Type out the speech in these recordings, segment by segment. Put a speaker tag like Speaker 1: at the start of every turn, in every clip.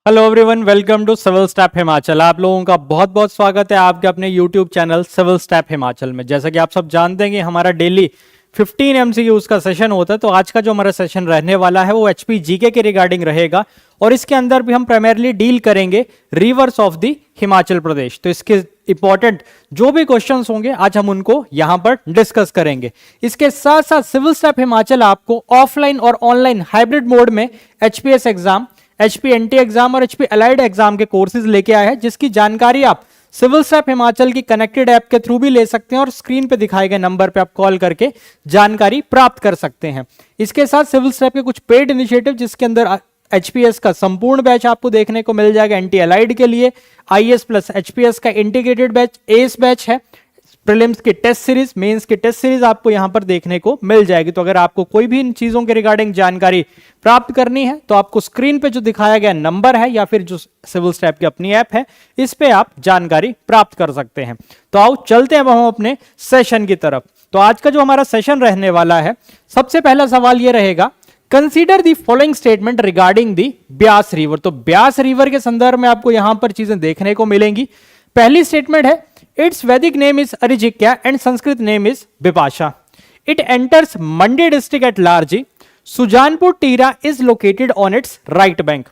Speaker 1: Hello everyone, welcome to civil step Himachal. आप लोगों का बहुत बहुत स्वागत है आपके अपने YouTube channel civil step Himachal में। जैसा कि आप सब जानते हैं कि हमारा डेली 15 MCQs का सेशन होता है, तो आज का जो हमारा सेशन रहने वाला है वो एचपी जीके के रिगार्डिंग रहेगा और इसके अंदर भी हम प्राइमरली डील करेंगे reverse of the Himachal Pradesh. तो इसके इंपॉर्टेंट जो भी क्वेश्चंस होंगे आज हम उनको यहां पर डिस्कस करेंगे। इसके साथ साथ सिविल स्टैप हिमाचल आपको ऑफलाइन और ऑनलाइन हाइब्रिड मोड में HPS exam, HP NT exam और एचपी अलाइड एग्जाम के कोर्सेज लेके आए हैं, जिसकी जानकारी आप सिविल स्टैप हिमाचल की कनेक्टेड ऐप के थ्रू भी ले सकते हैं और स्क्रीन पे दिखाए गए नंबर पे आप कॉल करके जानकारी प्राप्त कर सकते हैं। इसके साथ सिविल स्टैप के कुछ पेड इनिशिएटिव, जिसके अंदर एचपीएस का संपूर्ण बैच आपको देखने को मिल जाएगा एनटी अलाइड के लिए, आईएएस प्लस एचपीएस का इंटीग्रेटेड बैच, एएस बैच है, प्रीलिम्स की टेस्ट सीरीज, मेंस की टेस्ट सीरीज आपको यहां पर देखने को मिल जाएगी। तो अगर आपको कोई भी इन चीजों के रिगार्डिंग जानकारी प्राप्त करनी है तो आपको स्क्रीन पे जो दिखाया गया नंबर है या फिर जो सिविल स्टैप की अपनी ऐप है, इस पे आप जानकारी प्राप्त कर सकते हैं। तो आओ चलते हैं हम अपने सेशन की तरफ। तो आज का जो हमारा सेशन रहने वाला है, सबसे पहला सवाल यह रहेगा, consider the following statement regarding the Beas river. तो ब्यास रिवर के संदर्भ में आपको यहां पर चीजें देखने को मिलेंगी। पहली स्टेटमेंट है, its Vedic name is Arjikiya and Sanskrit name is Bipasha. It enters Mandi district at Largi. Sujanpur Tira is located on its right bank.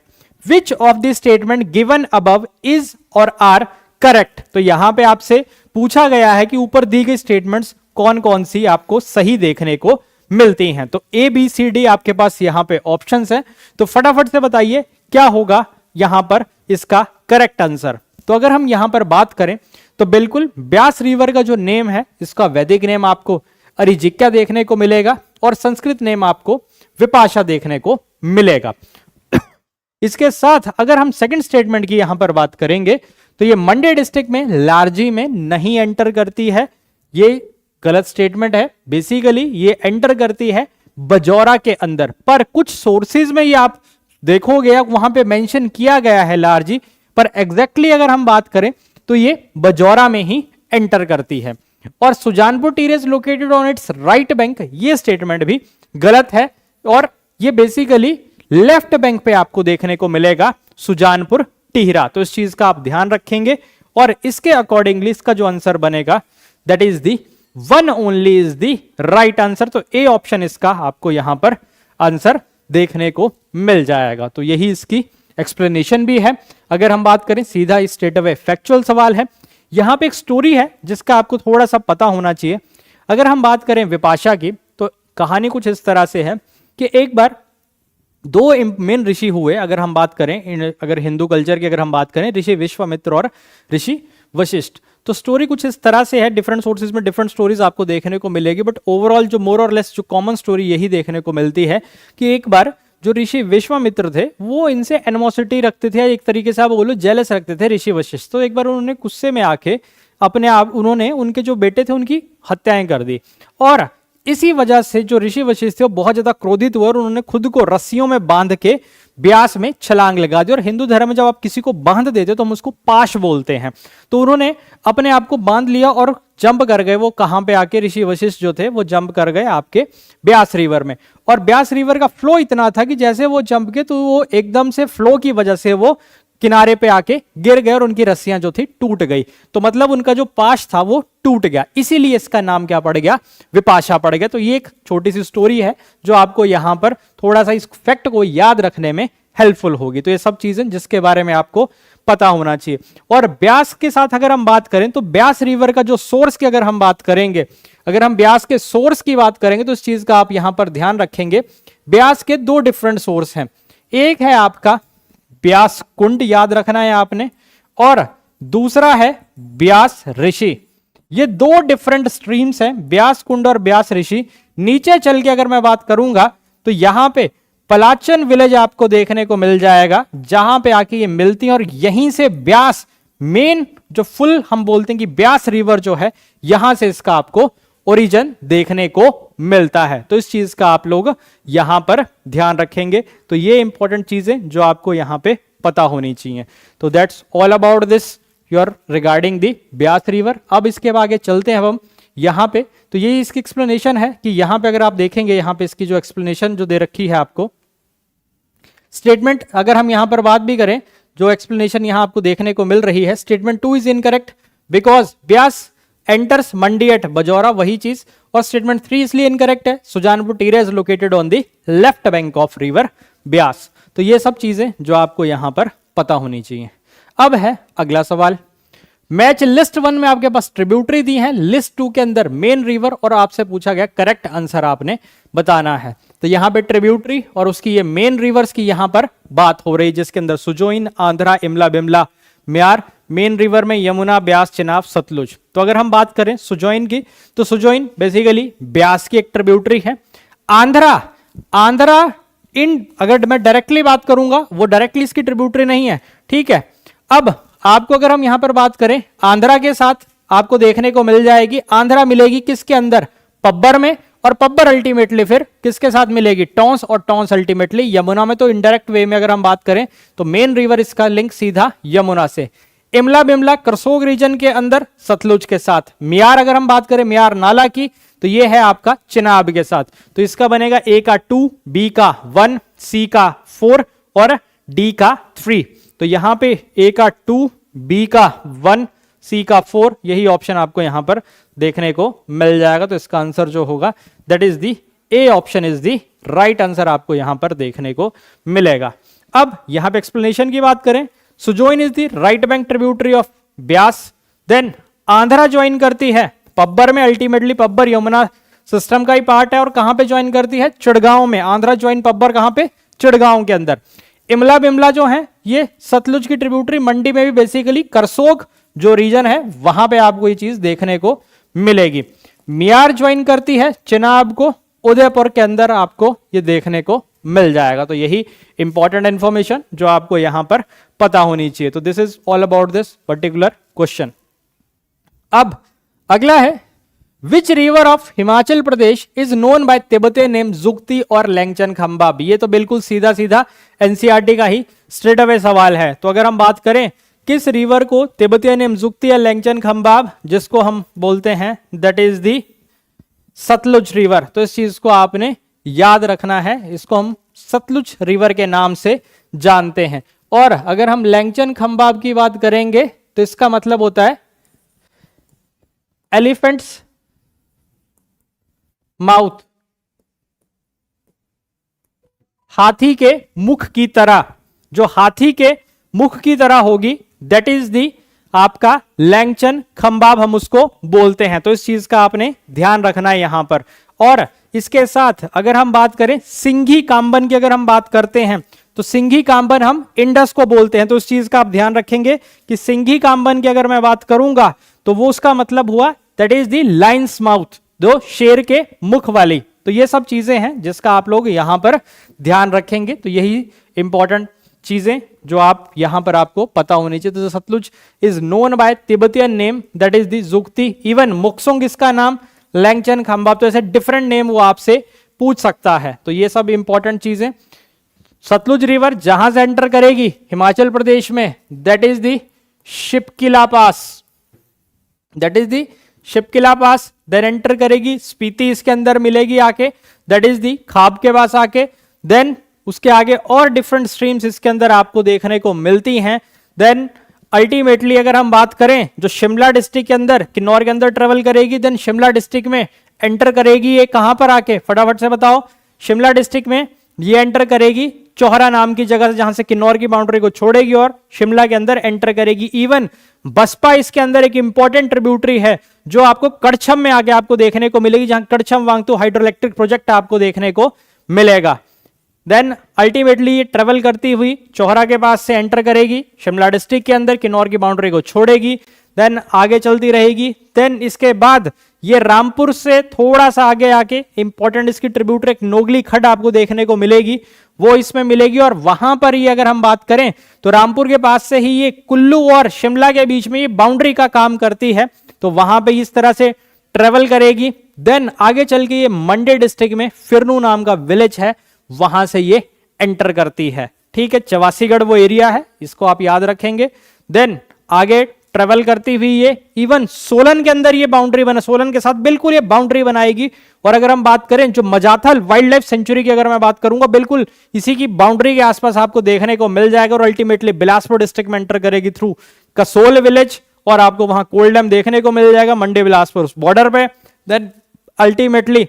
Speaker 1: Which of the statement given above is और आर करेक्ट। तो यहां पे आपसे पूछा गया है कि ऊपर दी गई स्टेटमेंट्स कौन कौन सी आपको सही देखने को मिलती हैं। तो ए बी सी डी आपके पास यहां पे ऑप्शंस हैं, तो फटाफट से बताइए क्या होगा यहां पर इसका करेक्ट आंसर। तो अगर हम यहां पर बात करें तो बिल्कुल ब्यास रिवर का जो नेम है, इसका वैदिक नेम आपको अरिजिक्या देखने को मिलेगा और संस्कृत नेम आपको विपाशा देखने को मिलेगा। इसके साथ अगर हम सेकंड स्टेटमेंट की यहां पर बात करेंगे तो ये मंडी डिस्ट्रिक्ट में लार्जी में नहीं एंटर करती है, ये गलत स्टेटमेंट है। बेसिकली ये एंटर करती है बजौरा के अंदर, पर कुछ सोर्सेज में ये आप देखोगे वहां पे मेंशन किया गया है लार्जी, पर एग्जैक्टली अगर हम बात करें तो ये बजौरा में ही एंटर करती है। और Sujanpur Tira is located on its right bank, ये स्टेटमेंट भी गलत है और ये बेसिकली लेफ्ट बैंक पे आपको देखने को मिलेगा सुजानपुर टीरा। तो इस चीज का आप ध्यान रखेंगे और इसके अकॉर्डिंगली इसका जो आंसर बनेगा that is the one only is the right answer. तो ए ऑप्शन इसका आपको यहां पर आंसर देखने को मिल जाएगा। तो यही इसकी एक्सप्लेनेशन भी है। अगर हम बात करें सीधा स्ट्रेट अवे फैक्चुअल सवाल है, यहां पे एक स्टोरी है जिसका आपको थोड़ा सा पता होना चाहिए। अगर हम बात करें विपाशा की तो कहानी कुछ इस तरह से है कि एक बार दो मेन ऋषि हुए। अगर हम बात करें, अगर हिंदू कल्चर की अगर हम बात करें, ऋषि विश्वामित्र और ऋषि वशिष्ठ। तो स्टोरी कुछ इस तरह से है, डिफरेंट सोर्सेज में डिफरेंट स्टोरीज आपको देखने को मिलेगी, बट ओवरऑल जो मोर और लेस जो कॉमन स्टोरी यही देखने को मिलती है कि एक बार जो ऋषि विश्वामित्र थे वो इनसे एनिमोसिटी रखते थे, एक तरीके से आप बोलो जेलस रखते थे ऋषि वशिष्ठ। तो एक बार उन्होंने गुस्से में आके अपने आप उन्होंने उनके जो बेटे थे उनकी हत्याएं कर दी और इसी वजह से जो ऋषि वशिष्ठ थे वो बहुत ज्यादा क्रोधित हुए और उन्होंने खुद को रस्सियों में बांध के ब्यास में छलांग लगा दी। और हिंदू धर्म में जब आप किसी को बांध देते हो तो हम उसको पाश बोलते हैं। तो उन्होंने अपने आप को बांध लिया और जंप कर गए। वो कहां पे आके, ऋषि वशिष्ठ जो थे वो जंप कर गए आपके ब्यास रिवर में। और ब्यास रिवर का फ्लो इतना था कि जैसे वो जंप के तो वो एकदम से फ्लो की वजह से वो किनारे पे आके गिर गए और उनकी रस्सियां जो थी टूट गई। तो मतलब उनका जो पाश था वो टूट गया, इसीलिए इसका नाम क्या पड़ गया, विपाशा पड़ गया। तो ये एक छोटी सी स्टोरी है जो आपको यहां पर थोड़ा सा इस फैक्ट को याद रखने में हेल्पफुल होगी। तो ये सब चीजें जिसके बारे में आपको पता होना चाहिए। और ब्यास के साथ अगर हम बात करें तो ब्यास रिवर का जो सोर्स की अगर हम बात करेंगे, अगर हम ब्यास के सोर्स की बात करेंगे तो इस चीज का आप यहां पर ध्यान रखेंगे। ब्यास के दो डिफरेंट सोर्स हैं, एक है आपका ब्यास कुंड, याद रखना है आपने, और दूसरा है ब्यास ऋषि। ये दो डिफरेंट स्ट्रीम्स हैं, ब्यास कुंड और ब्यास ऋषि। नीचे चल के अगर मैं बात करूंगा तो यहां पे पलाचन विलेज आपको देखने को मिल जाएगा जहां पे आके ये मिलती हैं और यहीं से ब्यास मेन जो फुल हम बोलते हैं कि ब्यास रिवर जो है यहां से इसका आपको ओरिजिन देखने को मिलता है। तो इस चीज का आप लोग यहां पर ध्यान रखेंगे। तो ये इंपॉर्टेंट चीजें जो आपको यहां पे पता होनी चाहिए। तो that's all about this your regarding the Beas river. अब इसके आगे चलते हैं हम यहां पे। तो ये इसकी एक्सप्लेनेशन है कि यहां पे अगर आप देखेंगे, यहां पे इसकी जो एक्सप्लेनेशन जो दे रखी है आपको, स्टेटमेंट अगर हम यहां पर बात भी करें जो एक्सप्लेनेशन यहां आपको देखने को मिल रही है, statement 2 is incorrect because Beas enters Mandi at Bajaura, वही चीज। और स्टेटमेंट 3 इसलिए इनकरेक्ट है, Sujanpur Tira is located on the left bank of river Beas. तो ये सब चीजें जो आपको यहां पर पता होनी चाहिए। अब है अगला सवाल, मैच लिस्ट 1 में आपके पास ट्रिब्यूटरी दी है, लिस्ट 2 के अंदर मेन रिवर, और आपसे पूछा गया करेक्ट आंसर आपने बताना है। तो यहां पे ट्रिब्यूटरी और उसकी ये मेन रिवर्स की यहां पर बात हो रही, जिसके अंदर सुजोइन, आंध्रा, इमला बिमला, म्यार, मेन रिवर में यमुना, ब्यास, चिनाब, सतलुज। तो अगर हम बात करें सुजोइन की, तो सुजोइन बेसिकली ब्यास की एक ट्रिब्यूटरी है। आंध्रा अगर मैं डायरेक्टली बात करूंगा, वो डायरेक्टली इसकी ट्रिब्यूटरी नहीं है, ठीक है। अब आपको अगर हम यहां पर बात करें, आंध्रा के साथ आपको देखने को मिल जाएगी, आंध्रा मिलेगी किसके अंदर, पब्बर में, और पब्बर अल्टीमेटली फिर किसके साथ मिलेगी, टॉन्स, और टॉन्स अल्टीमेटली यमुना में। तो इनडायरेक्ट वे में अगर हम बात करें तो मेन रिवर इसका लिंक सीधा यमुना से। इमला बिमला करसोग रीजन के अंदर सतलुज के साथ। म्यार अगर हम बात करें म्यार नाला की, तो ये है आपका चिनाब के साथ। तो इसका बनेगा ए का 2, बी का 1, सी का 4 और डी का 3। तो यहां पे ए का 2, बी का 1, सी का 4, यही ऑप्शन आपको यहां पर देखने को मिल जाएगा। तो इसका आंसर जो होगा that is the A option is the right answer आपको यहां पर देखने को मिलेगा। अब यहां पे एक्सप्लेनेशन की बात करें, Sujoin is the right bank tributary of Beas. Then Andhra join करती है पब्बर में, अल्टीमेटली पब्बर यमुना सिस्टम का ही पार्ट है, और कहां पे ज्वाइन करती है, चिड़गांव में। आंध्रा ज्वाइन पब्बर कहां पे, चिड़गांव के अंदर। इमला बिमला जो है ये सतलुज की ट्रिब्यूटरी, मंडी में भी बेसिकली करसोग जो रीजन है वहां पे आपको ये चीज देखने को मिलेगी। म्यार ज्वाइन करती है चिनाब को, उदयपुर के अंदर आपको ये देखने को मिल जाएगा। तो यही इंपॉर्टेंट इंफॉर्मेशन जो आपको यहां पर पता होनी चाहिए। तो this is all about this particular question. अब अगला है, which river of Himachal Pradesh is known by Tibetan name जुक्ति और लैंगचन खंबाब। ये तो बिल्कुल सीधा सीधा एनसीईआरटी का ही स्ट्रेट अवे सवाल है। तो अगर हम बात करें किस रिवर को तिब्बतियन नेम जुक्ति या लैंगचन खंबाब, जिसको हम बोलते हैं that is the Satluj river. तो इस चीज को आपने याद रखना है, इसको हम सतलुज रिवर के नाम से जानते हैं। और अगर हम लैंगचन खंबाब की बात करेंगे तो इसका मतलब होता है एलिफेंट्स माउथ, हाथी के मुख की तरह, जो हाथी के मुख की तरह होगी दैट इज दी आपका लैंगचन खंबाब, हम उसको बोलते हैं। तो इस चीज का आपने ध्यान रखना है यहां पर। और इसके साथ अगर हम बात करें सिंघी कांबन की, अगर हम बात करते हैं तो सिंघी कांबन हम इंडस को बोलते हैं। तो इस चीज का आप ध्यान रखेंगे कि सिंघी कांबन की अगर मैं बात करूंगा तो वो उसका मतलब हुआ that is the Lions mouth, जो शेर के मुख वाली। तो ये सब चीजें हैं जिसका आप लोग यहां पर ध्यान रखेंगे। तो यही इंपॉर्टेंट चीजें जो आप यहां पर आपको पता होनी चाहिए। तो Satluj is known by Tibetan name that is the Jukti, even मुक्सुंग इसका नाम, लैंगचन खंबाब। तो ऐसे डिफरेंट नेम वो आपसे पूछ सकता है। तो ये सब इंपॉर्टेंट चीजें। सतलुज रिवर जहां से एंटर करेगी हिमाचल प्रदेश में that is the Shipkila pass, that is the Shipkila pass. Then enter करेगी स्पीति इसके अंदर मिलेगी आके, दैट इज दी खाब के पास आके। देन उसके आगे और डिफरेंट स्ट्रीम्स इसके अंदर आपको देखने को मिलती हैं। देन अल्टीमेटली अगर हम बात करें जो शिमला डिस्ट्रिक्ट के अंदर, किन्नौर के अंदर ट्रेवल करेगी, देन शिमला डिस्ट्रिक्ट में एंटर करेगी। ये कहां पर आके, फटाफट से बताओ, शिमला डिस्ट्रिक्ट में ये एंटर करेगी चौहरा नाम की जगह से, जहां से किन्नौर की बाउंड्री को छोड़ेगी और शिमला के अंदर एंटर करेगी। इवन बसपा इसके अंदर एक इंपॉर्टेंट ट्रिब्यूटरी है जो आपको कड़छम में आगे आपको देखने को मिलेगी, जहां Karcham Wangtoo hydro electric project आपको देखने को मिलेगा। देन अल्टीमेटली ये ट्रेवल करती हुई चौहरा के पास से एंटर करेगी शिमला डिस्ट्रिक्ट के अंदर, किन्नौर की बाउंड्री को छोड़ेगी, देन आगे चलती रहेगी। देन इसके बाद ये रामपुर से थोड़ा सा आगे आके इंपॉर्टेंट इसकी ट्रिब्यूटरी एक नोगली खड्ड आपको देखने को मिलेगी, वो इसमें मिलेगी। और वहां पर ही अगर हम बात करें तो रामपुर के पास से ही ये कुल्लू और शिमला के बीच में ये बाउंड्री का काम करती है। तो वहां पे इस तरह से ट्रेवल करेगी। देन आगे चल के ये मंडी डिस्ट्रिक्ट में फिरनू नाम का विलेज है, वहां से ये एंटर करती है। ठीक है, चवासीगढ़ वो एरिया है, इसको आप याद रखेंगे। देन आगे ट्रेवल करती हुई ये इवन सोलन के अंदर ये बाउंड्री बना, सोलन के साथ बिल्कुल ये बाउंड्री बनाएगी। और अगर हम बात करें जो मजाथल वाइल्ड लाइफ सेंचुरी की अगर मैं बात करूंगा, बिल्कुल इसी की बाउंड्री के आसपास आपको देखने को मिल जाएगा। और अल्टीमेटली बिलासपुर डिस्ट्रिक्ट में एंटर करेगी थ्रू कसोल विलेज, और आपको वहां कोल डैम देखने को मिल जाएगा मंडी बिलासपुर उस बॉर्डर पे। देन अल्टीमेटली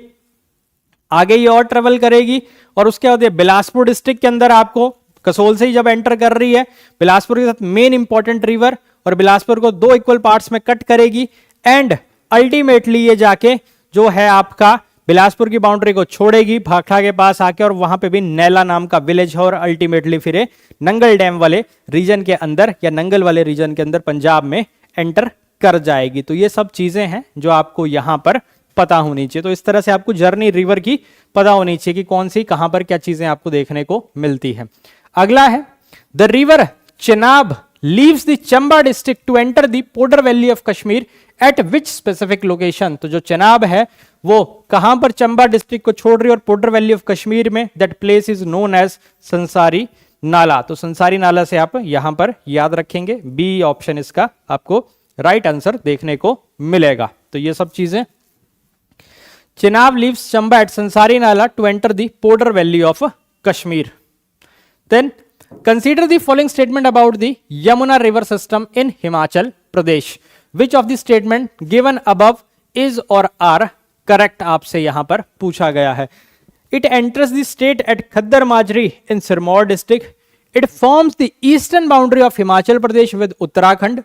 Speaker 1: आगे ये और ट्रेवल करेगी, और उसके बाद ये बिलासपुर डिस्ट्रिक्ट के अंदर आपको कसोल से ही जब एंटर कर रही है, बिलासपुर के साथ मेन इंपॉर्टेंट रिवर, और बिलासपुर को 2 इक्वल पार्ट्स में कट करेगी। एंड अल्टीमेटली ये जाके जो है आपका बिलासपुर की बाउंड्री को छोड़ेगी भाखड़ा के पास आके, और वहां पे भी नैला नाम का विलेज है। और अल्टीमेटली फिर नंगल डैम वाले रीजन के अंदर या नंगल वाले रीजन के अंदर पंजाब में एंटर कर जाएगी। तो ये सब चीजें हैं जो आपको यहां पर पता होनी चाहिए। तो इस तरह से आपको जर्नी रिवर की पता होनी चाहिए कि कौन सी कहां पर क्या चीजें आपको देखने को मिलती है। अगला है the river Chenab leaves the Chamba district to enter the Paddar valley of Kashmir at which specific location. तो जो चेनाब है वो कहां पर चंबा डिस्ट्रिक्ट को छोड़ रही है और पोडर वैली ऑफ कश्मीर में, that place is known as Sansari Nala. तो संसारी नाला से आप यहां पर याद रखेंगे, बी ऑप्शन इसका आपको राइट आंसर देखने को मिलेगा। तो ये सब चीजें, Chenab leaves Chamba at Sansari Nala to enter the Paddar valley of Kashmir. Then consider the following statement about the Yamuna river system in Himachal Pradesh. Which of the statement given above is or are correct? आपसे यहां पर पूछा गया है। It enters the state at Khaddar Majri in Sirmaur district. It forms the eastern boundary of Himachal Pradesh with Uttarakhand.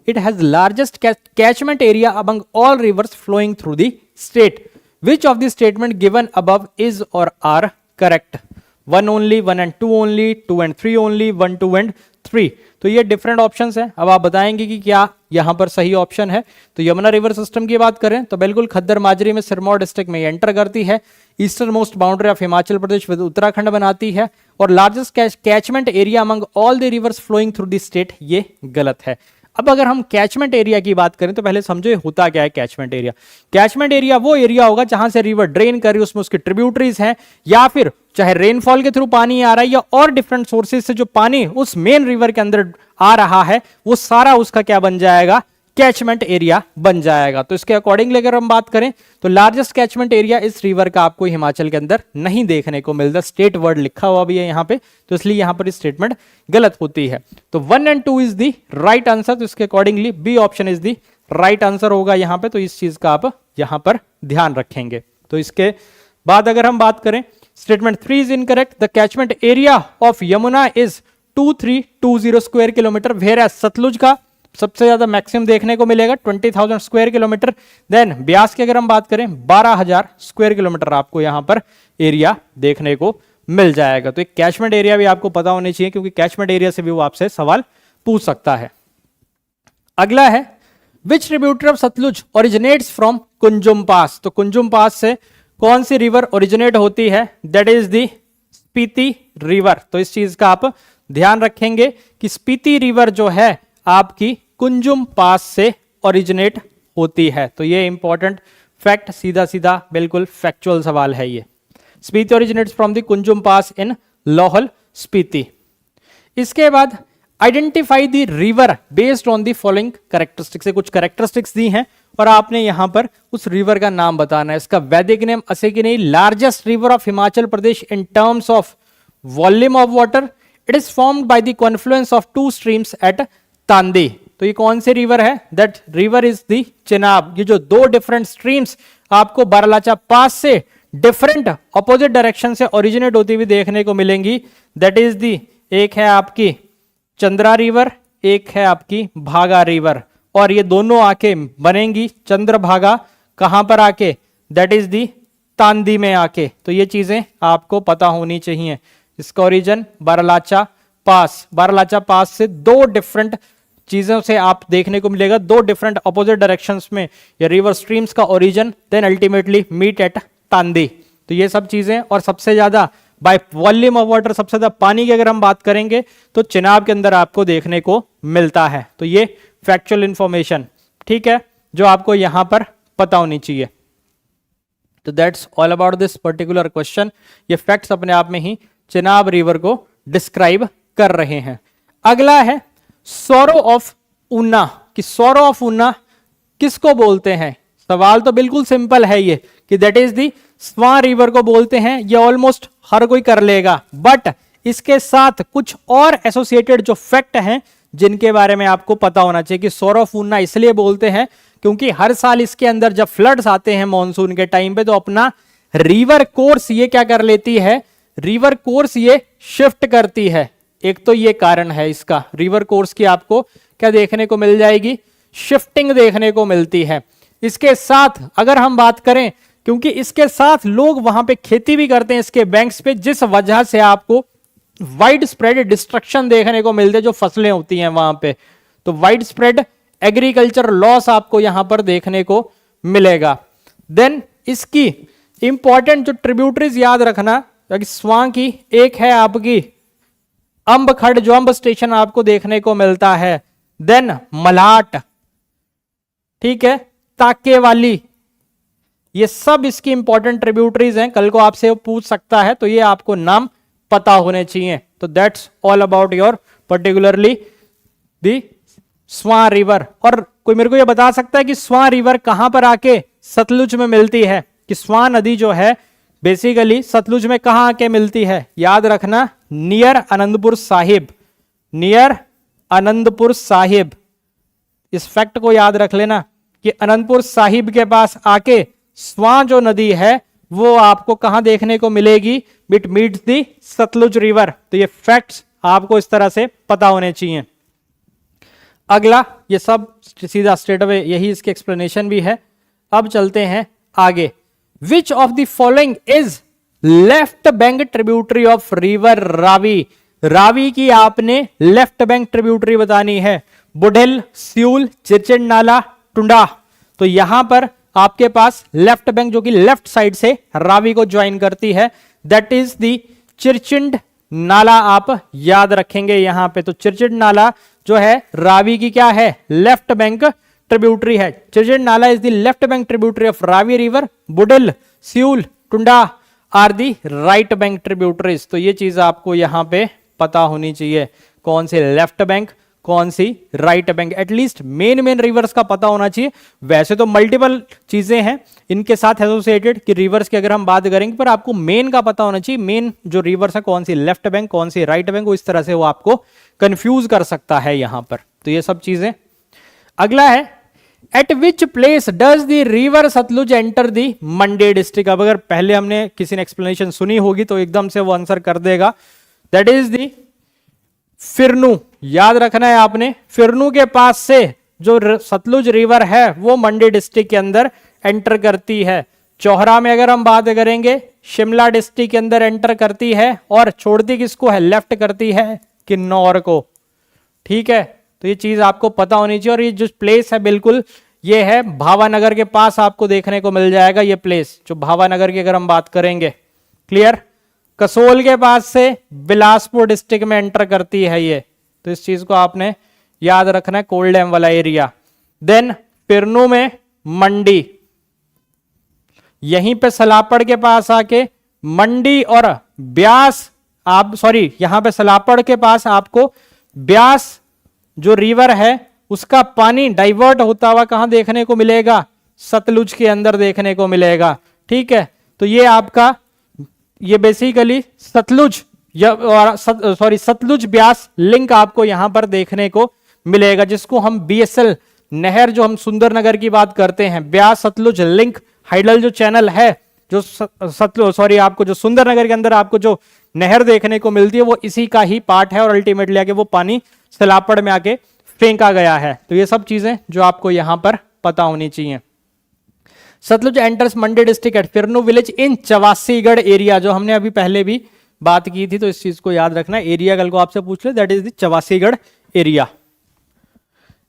Speaker 1: It has largest catchment area among all rivers flowing through the state. Which of the statement given above is or are correct? 1 only, 1 and 2 only, 2 and 3 only, 1, 2 and 3। तो ये different options हैं। अब आप बताएंगे कि क्या यहां पर सही ऑप्शन है। तो यमुना रिवर सिस्टम की बात करें तो बिल्कुल खद्दर माजरी में सिरमौर डिस्ट्रिक्ट में एंटर करती है, eastern most boundary of Himachal Pradesh with Uttarakhand बनाती है, और largest catchment area among all the rivers flowing through the state, ये गलत है। अब अगर हम कैचमेंट एरिया की बात करें तो पहले समझो ये होता क्या है कैचमेंट एरिया। कैचमेंट एरिया वो एरिया होगा जहां से रिवर ड्रेन कर रही है, उसमें उसकी ट्रिब्यूटरीज हैं, या फिर चाहे रेनफॉल के थ्रू पानी आ रहा है या और डिफरेंट सोर्सेज से जो पानी उस मेन रिवर के अंदर आ रहा है, वो सारा उसका क्या बन जाएगा, कैचमेंट एरिया बन जाएगा। तो इसके अकॉर्डिंगली अगर हम बात करें तो लार्जेस्ट कैचमेंट एरिया इस रिवर का आपको हिमाचल के अंदर नहीं देखने को मिलता। स्टेट वर्ड लिखा हुआ भी है यहाँ पे, तो इसलिए यहाँ पर स्टेटमेंट गलत होती है। तो 1 and 2 is the right answer. तो इसके accordingly B option is the right answer होगा यहाँ पे। तो इस चीज का आप यहाँ पर ध्यान रखेंगे। तो इसके बाद अगर हम बात करें statement 3 is incorrect. The catchment area of Yamuna is 2320 square kilometre, whereas Satluj का सबसे ज्यादा मैक्सिमम देखने को मिलेगा 20,000 स्क्वायर किलोमीटर। देन ब्यास की अगर हम बात करें 12,000 स्क्वायर किलोमीटर आपको यहां पर एरिया देखने को मिल जाएगा। तो एक कैचमेंट एरिया भी आपको पता होनी चाहिए, क्योंकि कैचमेंट एरिया से भी वो आपसे सवाल पूछ सकता है। अगला है which tributary of Sutlej originates from Kunzum pass. तो कुंजुम पास से कौन सी रिवर ओरिजिनेट होती है, that is the Spiti river. तो इस चीज का आप ध्यान रखेंगे कि स्पीति रिवर जो है आपकी कुंजुम पास से ओरिजिनेट होती है। तो ये इंपॉर्टेंट फैक्ट, सीधा सीधा बिल्कुल फैक्चुअल सवाल है ये। Spiti originates from the Kunzum pass in Lahaul Spiti. इसके बाद identify the river based on the following characteristics. से कुछ कैरेक्टरिस्टिक्स दी हैं और आपने यहां पर उस रिवर का नाम बताना है। इसका Vedic name Asikni, largest river of Himachal Pradesh in terms of volume of water. It is formed by the confluence of 2 streams at Tandi. तो ये कौन सी रिवर है, that river is the Chenab. ये जो 2 डिफरेंट स्ट्रीम्स आपको बारालाचा पास से डिफरेंट अपोजिट डायरेक्शन से ओरिजिनेट होती हुई देखने को मिलेंगी, दैट इज दी, एक है आपकी चंद्रा रिवर, एक है आपकी भागा रिवर, और ये दोनों आके बनेंगी चंद्रभागा कहां पर आके, दैट इज दी तांदी में आके। तो ये चीजें आपको पता होनी चाहिए। इसका ओरिजिन बारालाचा पास, बारालाचा पास से 2 डिफरेंट चीजों से आप देखने को मिलेगा, 2 डिफरेंट अपोजिट डायरेक्शंस में ये रिवर स्ट्रीम्स का origin, then ultimately meet at Tandi. तो ये सब चीजें, और सबसे ज्यादा बाय वॉल्यूम ऑफ वाटर, सबसे ज्यादा पानी की अगर हम बात करेंगे तो चेनाब के अंदर आपको देखने को मिलता है। तो ये फैक्चुअल इंफॉर्मेशन, ठीक है, जो आपको यहां पर पता होनी चाहिए। तो that's all about this particular question. ये फैक्ट्स अपने आप में ही चेनाब रिवर को डिस्क्राइब कर रहे हैं। अगला है सोरो ऑफ ऊना कि सौरो ऑफ ऊना किसको बोलते हैं। सवाल तो बिल्कुल सिंपल है ये कि that is the Swan river को बोलते हैं। ये ऑलमोस्ट हर कोई कर लेगा, बट इसके साथ कुछ और एसोसिएटेड जो फैक्ट हैं जिनके बारे में आपको पता होना चाहिए कि सौरो ऑफ ऊना इसलिए बोलते हैं क्योंकि हर साल इसके अंदर जब फ्लड्स आते हैं मॉनसून के टाइम पे, तो अपना रिवर कोर्स ये क्या कर लेती है, रिवर कोर्स ये शिफ्ट करती है। एक तो ये कारण है इसका, रिवर कोर्स की आपको क्या देखने को मिल जाएगी, शिफ्टिंग देखने को मिलती है। इसके साथ अगर हम बात करें, क्योंकि इसके साथ लोग वहां पे खेती भी करते हैं इसके बैंक्स पे, जिस वजह से आपको वाइड स्प्रेड डिस्ट्रक्शन देखने को मिलते हैं जो फसलें होती हैं वहां पे। तो वाइड स्प्रेड एग्रीकल्चर लॉस आपको यहां पर देखने को मिलेगा। देन इसकी इंपॉर्टेंट जो ट्रिब्यूटरीज याद रखना, स्वां की एक है आपकी अंबखड़, जो अंब स्टेशन आपको देखने को मिलता है। देन मलाट, ठीक है, ताके वाली, ये सब इसकी इंपॉर्टेंट ट्रिब्यूटरीज हैं। कल को आपसे पूछ सकता है, तो ये आपको नाम पता होने चाहिए। तो that's all about your particularly the Swan river. और कोई मेरे को ये बता सकता है कि स्वां रिवर कहां पर आके सतलुज में मिलती है, कि स्वां नदी जो है बेसिकली सतलुज में कहां आके मिलती है। याद रखना, नियर आनंदपुर साहिब, नियर आनंदपुर साहिब। इस फैक्ट को याद रख लेना कि अनंतपुर साहिब के पास आके स्वां जो नदी है वो आपको कहां देखने को मिलेगी, it meets the Satluj river. तो ये फैक्ट्स आपको इस तरह से पता होने चाहिए। अगला, ये सब सीधा स्ट्रेट अवे यही इसकी एक्सप्लेनेशन भी है। अब चलते हैं आगे। विच of the following is left bank tributary of river Ravi. Ravi की आपने लेफ्ट बैंक ट्रिब्यूटरी बतानी है। बुढ़िल, सियूल, चिरचिंड नाला, टुंडा। तो यहां पर आपके पास लेफ्ट बैंक जो कि लेफ्ट साइड से रावी को ज्वाइन करती है, दैट इज दी चिरचिंड नाला आप याद रखेंगे यहां पे। तो चिरचिंड नाला जो है रावी की क्या है, लेफ्ट बैंक ट्रिब्यूटरी है। Chirchind Nala is the left bank tributary of Ravi river. Budhil, Siul, Tunda are the right bank tributaries. तो ये चीज आपको यहां पे पता होनी चाहिए, कौन सी लेफ्ट बैंक, कौन सी right bank. At least main rivers का पता होना चाहिए। वैसे तो मल्टीपल चीजें हैं इनके साथ एसोसिएटेड कि रिवर्स की अगर हम बात करेंगे, पर आपको मेन का पता होना चाहिए। मेन जो रिवर्स है, कौन सी लेफ्ट बैंक, कौन सी राइट बैंक, वो इस तरह से वो आपको कंफ्यूज कर सकता है यहां पर। तो ये सब चीजें। अगला है, at which place does the river Satluj enter the Mandi district. अब अगर पहले हमने किसी ने एक्सप्लेनेशन सुनी होगी तो एकदम से वो आंसर कर देगा। That is the Firnu. याद रखना है आपने, फिरनू के पास से जो सतलुज रिवर है वो मंडी डिस्ट्रिक्ट के अंदर एंटर करती है। चौहरा में अगर हम बात करेंगे, शिमला डिस्ट्रिक्ट के अंदर एंटर करती है और छोड़ती किसको है, लेफ्ट करती है किन्नौर को। ठीक है, तो ये चीज आपको पता होनी चाहिए। और ये जो प्लेस है बिल्कुल ये है भावानगर के पास आपको देखने को मिल जाएगा। ये प्लेस जो भावानगर की अगर हम बात करेंगे, क्लियर। कसोल के पास से बिलासपुर डिस्ट्रिक्ट में एंटर करती है ये। तो इस चीज को आपने याद रखना है, कोल्ड डैम वाला एरिया। देन पिरनू में मंडी, यहीं पे सलापड़ के पास आके मंडी और ब्यास, आप सॉरी यहां पे सलापड़ के पास आपको ब्यास जो रिवर है उसका पानी डाइवर्ट होता हुआ कहां देखने को मिलेगा, सतलुज के अंदर देखने को मिलेगा। ठीक है, तो ये आपका ये बेसिकली सतलुज सतलुज ब्यास लिंक आपको यहां पर देखने को मिलेगा, जिसको हम बीएसएल नहर जो हम सुंदरनगर की बात करते हैं, ब्यास सतलुज लिंक हाइडल जो चैनल है, जो आपको जो सुंदरनगर के अंदर आपको जो नहर देखने को मिलती है वो इसी का ही पार्ट है और अल्टीमेटली आके वो पानी सलापड़ में आके फेंका गया है। तो ये सब चीजें जो आपको यहां पर पता होनी चाहिए। Sutlej enters Mandi district at Firnu village in Chawasigarh area, जो हमने अभी पहले भी बात की थी, तो इस चीज को याद रखना। एरिया कल को आपसे पूछ ले, दैट इज द चवासीगढ़ एरिया।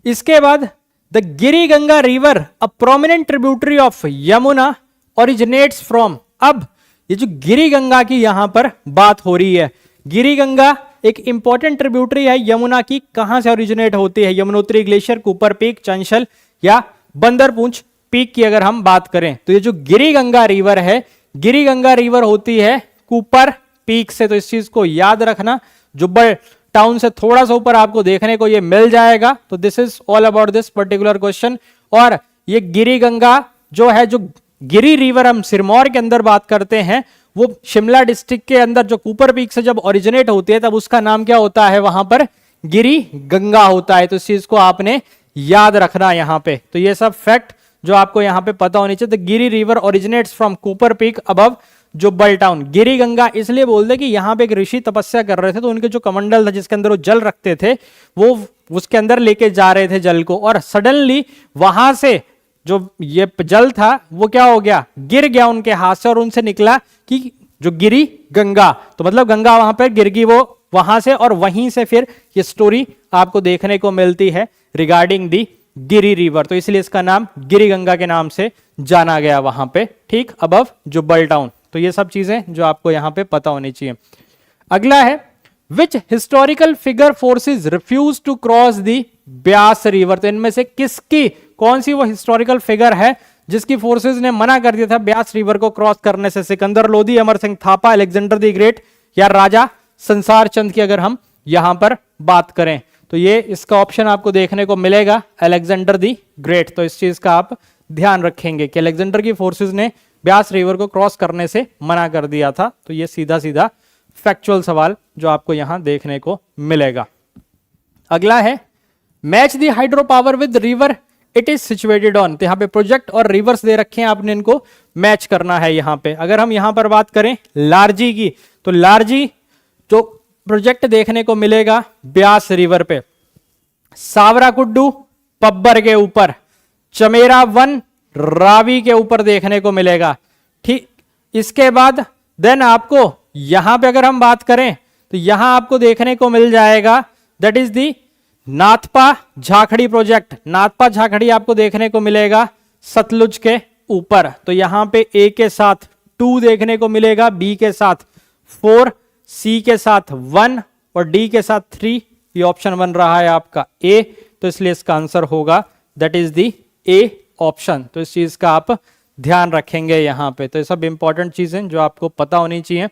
Speaker 1: इसके बाद the Giri Ganga river a prominent tributary of Yamuna originates from. अब ये जो गिरी गंगा की यहां पर बात हो रही है, गिरी गंगा एक इंपॉर्टेंट ट्रिब्यूटरी है यमुना की। कहां से ओरिजिनेट होती है, यमुनोत्री ग्लेशियर, कूपर पीक, चंशल या बंदरपूंछ पीक की अगर हम बात करें, तो ये जो गिरी गंगा रिवर है, गिरी गंगा रिवर होती है कूपर पीक से। तो इस चीज को याद रखना। जुब्बल टाउन से थोड़ा सा ऊपर आपको देखने को ये मिल जाएगा। तो this is all about this particular question. और ये गिरी गंगा जो है, जो गिरी रिवर हम सिरमौर के अंदर बात करते हैं, वो शिमला डिस्ट्रिक्ट के अंदर जो कुपर पीक से जब ओरिजिनेट होती है तब उसका नाम क्या होता है, वहां पर गिरी गंगा होता है। तो इस चीज को आपने याद रखना यहां पे। तो ये सब फैक्ट जो आपको यहां पे पता होनी चाहिए। The Giri river originates from Kupar peak above Jubbal town. Giri Ganga इसलिए बोलते कि यहां पे एक ऋषि तपस्या कर रहे थे, तो उनके जो कमंडल था जिसके अंदर वो जल रखते थे, वो उसके अंदर लेके जा रहे थे जल को, और सडनली वहां से जो ये जल था वो क्या हो गया, गिर गया उनके हाथ से, और उनसे निकला कि जो गिरी गंगा, तो मतलब गंगा वहां पर गिर गई वो वहां से, और वहीं से फिर ये स्टोरी आपको देखने को मिलती है रिगार्डिंग दी गिरी रिवर। तो इसलिए इसका नाम गिरी गंगा के नाम से जाना गया वहां पे, ठीक, अबव जुब्बल टाउन। तो ये सब चीजें जो आपको यहां पे पता होनी चाहिए। अगला है which historical figure forces refuse to cross the Beas river. तो इनमें से किसकी, कौन सी वो हिस्टोरिकल फिगर है जिसकी फोर्सेस ने मना कर दिया था ब्यास रिवर को क्रॉस करने से? Sikandar Lodhi, Amar Singh Thapa, Alexander the Great, या राजा संसार चंद की अगर हम यहां पर बात करें तो ये इसका ऑप्शन आपको देखने को मिलेगा अलेक्जेंडर द ग्रेट। तो इस चीज का आप ध्यान रखेंगे कि अलेक्जेंडर की फोर्सेस ने ब्यास रिवर को क्रॉस करने से मना कर दिया था। तो ये सीधा सीधा फैक्चुअल सवाल जो आपको यहां देखने को मिलेगा। अगला है match the hydro power with river it is situated on. तो यहां पे प्रोजेक्ट और रिवर्स दे रखे हैं, आपने इनको मैच करना है यहां पे। अगर हम यहां पर बात करें लारजी की, तो लारजी जो प्रोजेक्ट देखने को मिलेगा ब्यास रिवर पे, सावराकुड्डू पब्बर के ऊपर, चमेरा वन रावी के ऊपर देखने को मिलेगा, ठीक। इसके बाद देन आपको यहां पे अगर हम बात करें तो यहां आपको देखने को मिल जाएगा that is the Nathpa Jhakri project. Nathpa Jhakri आपको देखने को मिलेगा सतलुज के ऊपर। तो यहां पे ए के साथ 2 देखने को मिलेगा, बी के साथ 4, सी के साथ 1 और डी के साथ 3। ये ऑप्शन बन रहा है आपका ए, तो इसलिए इसका आंसर होगा that is the A option. तो इस चीज का आप ध्यान रखेंगे यहां पे। तो ये सब इंपॉर्टेंट चीजें जो आपको पता होनी चाहिए।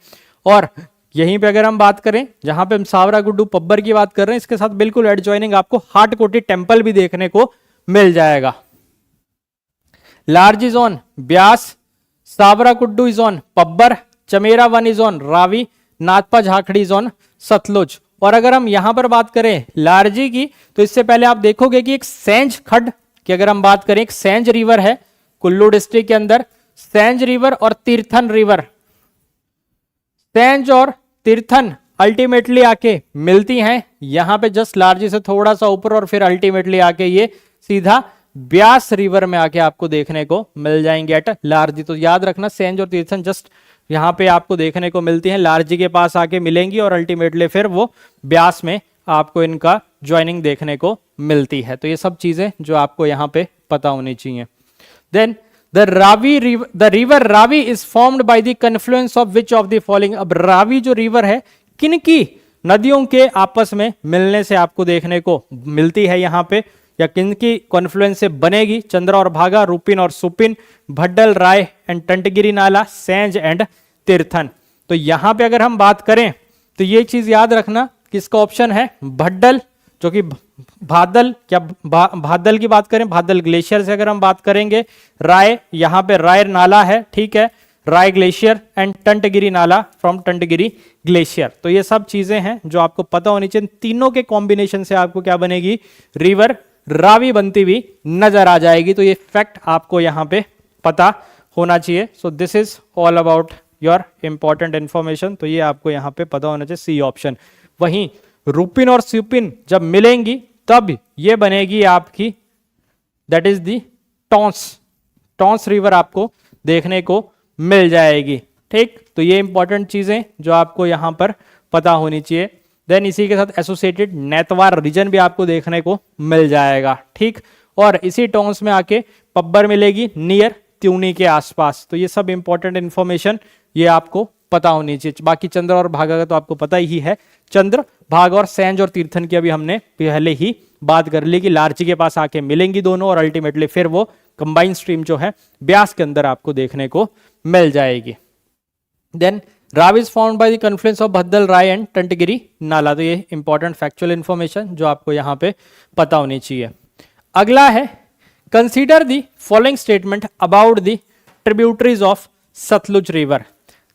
Speaker 1: और यहीं पे अगर हम बात करें जहां पे हम सावराकुड्डू पब्बर की बात कर रहे हैं, इसके साथ बिल्कुल एडजॉइनिंग आपको हाटकोटी टेम्पल भी देखने को मिल जाएगा। Larji is on Beas, Sawra Kuddu is on Pabbar, Chamera one is on Ravi, Nathpa Jhakri is on Sutlej. और अगर हम यहां पर बात करें लारजी की, तो इससे पहले आप देखोगे कि एक सेंज खड्ड की अगर हम बात करें, एक सेंज रिवर है कुल्लू डिस्ट्रिक्ट के अंदर, सेंज रिवर और तीर्थन रिवर, सेंज और तीर्थन अल्टीमेटली आके मिलती हैं यहां पे जस्ट लारजी से थोड़ा सा ऊपर, और फिर अल्टीमेटली आके ये सीधा ब्यास रिवर में आके आपको देखने को मिल जाएंगे एट लारजी। तो याद रखना सेंज और तीर्थन जस्ट यहां पे आपको देखने को मिलती हैं, लारजी के पास आके मिलेंगी और अल्टीमेटली फिर वो ब्यास में आपको इनका ज्वाइनिंग देखने को मिलती है। तो ये सब चीजें जो आपको यहां पे पता होनी चाहिए। Then the river Ravi is formed by the confluence of which of the following. अब रावी जो रिवर है किनकी नदियों के आपस में मिलने से आपको देखने को मिलती है यहां पे, या किनकी कॉन्फ्लुएंस से बनेगी? चंद्रा और भागा, रूपिन और सुपिन, भड्डल, राय एंड टंटगिरी नाला, सेंज एंड तीर्थन। तो यहां पे अगर हम बात करें तो ये चीज याद रखना किसका ऑप्शन है, भड्डल, जो कि भादल क्या भादल की बात करें, भादल ग्लेशियर से अगर हम बात करेंगे, राय यहां पे राय नाला है, ठीक है, राय ग्लेशियर, एंड टंटगिरी नाला फ्रॉम टंटगिरी ग्लेशियर। तो ये सब चीजें हैं जो आपको पता होनी चाहिए। तीनों के कॉम्बिनेशन से आपको क्या बनेगी, रिवर रावी बनती हुई नजर आ जाएगी। तो ये फैक्ट आपको यहां पे पता होना चाहिए। So this is all about your important information. तो ये आपको यहां पे पता होना चाहिए, सी ऑप्शन। वहीं रूपिन और सुपिन जब मिलेंगी तब ये बनेगी आपकी that is the Tons, Tons river आपको देखने को मिल जाएगी, ठीक। तो ये इंपॉर्टेंट चीजें जो आपको यहां पर पता होनी चाहिए। देन इसी के साथ एसोसिएटेड नेतवार रीजन भी आपको देखने को मिल जाएगा, ठीक। और इसी टॉन्स में आके पब्बर मिलेगी नियर त्यूनी के आसपास। तो ये सब इंपॉर्टेंट इंफॉर्मेशन ये आपको पता होनी चाहिए। बाकी चंद्र और भागा का तो आपको पता ही है। चंद्र, भाग और सेंज और तीर्थन की अभी हमने पहले ही बात कर ली कि लारजी के पास आके मिलेंगी दोनों, और अल्टीमेटली फिर वो कंबाइन स्ट्रीम जो है ब्यास के अंदर आपको देखने को मिल जाएगी। Then Ravi is found by the confluence of Bhaddal Rai and Tantgiri Nala. तो ये इंपॉर्टेंट फैक्चुअल इंफॉर्मेशन जो आपको यहाँ पे पता होनी चाहिए। अगला है consider the following statement about the tributaries of Satluj river.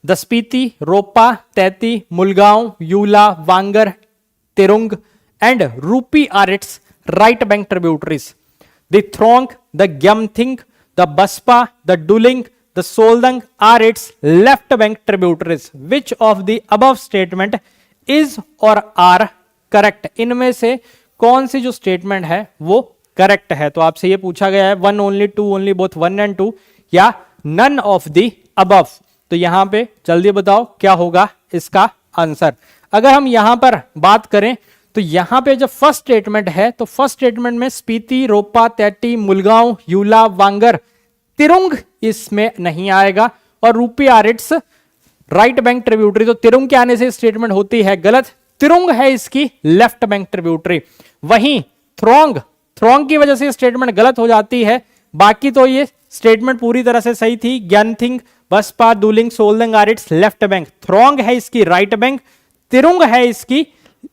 Speaker 1: The Spiti, Ropa, Taiti, मुलगांव, Yula, वांगर, तिरुंग and Rupi are its right bank tributaries. The Throng, the Gyamthing, the Baspa, the Duling, the Soldang are its left bank tributaries. Which of the above statement is or are correct? इनमें से कौन सी जो statement है वो correct है? तो आपसे ये पूछा गया है one only, two only, both one and two, या नन ऑफ द अबव। तो यहां पे जल्दी बताओ क्या होगा इसका आंसर। अगर हम यहां पर बात करें तो यहां पे जब फर्स्ट स्टेटमेंट है तो फर्स्ट स्टेटमेंट में स्पीति, रोपा, तैती, मुलगांव, यूला, वांगर, तिरुंग इसमें नहीं आएगा, और Rupi are its right bank tributary. तो तिरुंग के आने से स्टेटमेंट होती है गलत, तिरुंग है इसकी लेफ्ट बैंक ट्रिब्यूटरी। वहीं थ्रोंग की वजह से स्टेटमेंट गलत हो जाती है, बाकी तो ये स्टेटमेंट पूरी तरह से सही थी। Gyamthing, Baspa, Duling, Solding are its left bank. Throng है इसकी राइट बैंक, तिरुंग है इसकी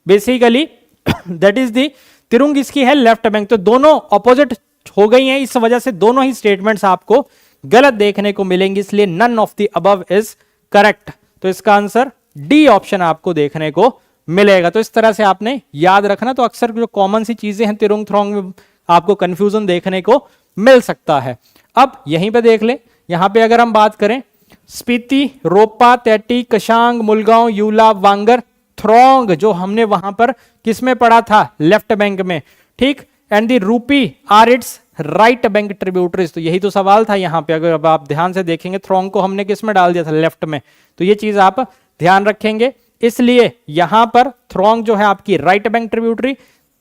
Speaker 1: basically that is the Tirung इसकी है लेफ्ट बैंक। तो दोनों ऑपोजिट हो गई हैं, इस वजह से दोनों ही स्टेटमेंट्स आपको गलत देखने को मिलेंगी, इसलिए none of the above is correct. तो इसका आंसर डी ऑप्शन आपको देखने को मिलेगा। तो इस तरह से आपने याद रखना। तो अक्सर जो कॉमन सी चीजें हैं तिरुंग थ्रोंग में आपको कंफ्यूजन देखने को मिल सकता है। अब यहीं पे देख ले, यहां पे अगर हम बात करें स्पीति, रोपा, तैती, कशांग, मुलगांव, यूला, वांगर, थ्रोंग जो हमने वहां पर किसमें पढ़ा था? लेफ्ट बैंक में, ठीक। And the Rupi are its right bank tributaries. तो यही तो सवाल था यहाँ पे। अगर अब आप ध्यान से देखेंगे थ्रोंग को हमने किस में डाल दिया था? लेफ्ट में। तो ये चीज आप ध्यान रखेंगे, इसलिए यहां पर थ्रोंग जो है आपकी राइट बैंक ट्रिब्यूटरी।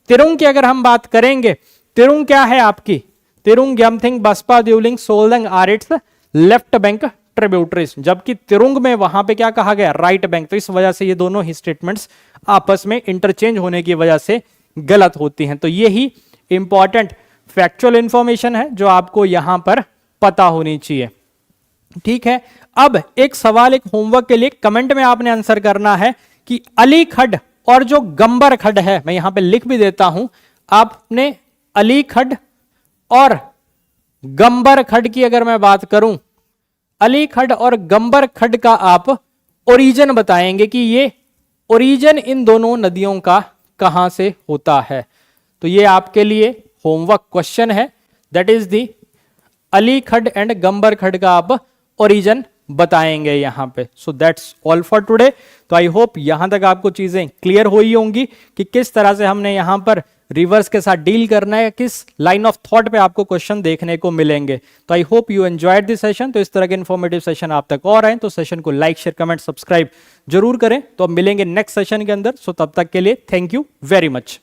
Speaker 1: तिरुंग की अगर हम बात करेंगे, तिरुंग क्या है आपकी? Tirung, Gyamthing, Baspa, Duling, Solding are its left bank tributaries, जबकि तिरुंग में वहां पे क्या कहा गया? Right bank. तो इस वजह से ये दोनों ही स्टेटमेंट्स आपस में इंटरचेंज होने की वजह से गलत होती हैं। तो यही इंपॉर्टेंट फैक्चुअल इंफॉर्मेशन है जो आपको यहां पर पता होनी चाहिए, ठीक है। अब एक सवाल, एक होमवर्क के लिए कमेंट में आपने आंसर करना है कि अली खड्ड और जो गंबर खड्ड है, मैं यहां पे लिख भी देता हूं, आपने अली खड्ड और गंबर खड्ड की अगर मैं बात करूं, अली खड्ड और गंबर खड्ड का आप ओरिजिन बताएंगे कि ये ओरिजिन इन दोनों नदियों का कहां से होता है। तो ये आपके लिए होमवर्क क्वेश्चन है, दैट इज दी अली खड्ड एंड गंबर खड्ड का आप ओरिजिन बताएंगे यहां पे। So that's all for today. तो आई होप यहां तक आपको चीजें क्लियर हुई होंगी कि किस तरह से हमने यहां पर रिवर्स के साथ डील करना है, किस लाइन ऑफ थॉट पे आपको क्वेश्चन देखने को मिलेंगे। तो I hope you enjoyed this session. तो इस तरह के इन्फॉर्मेटिव सेशन आप तक और आए तो सेशन को लाइक, शेयर, कमेंट, सब्सक्राइब जरूर करें। तो अब मिलेंगे नेक्स्ट सेशन के अंदर। सो तब तक के लिए थैंक यू वेरी मच।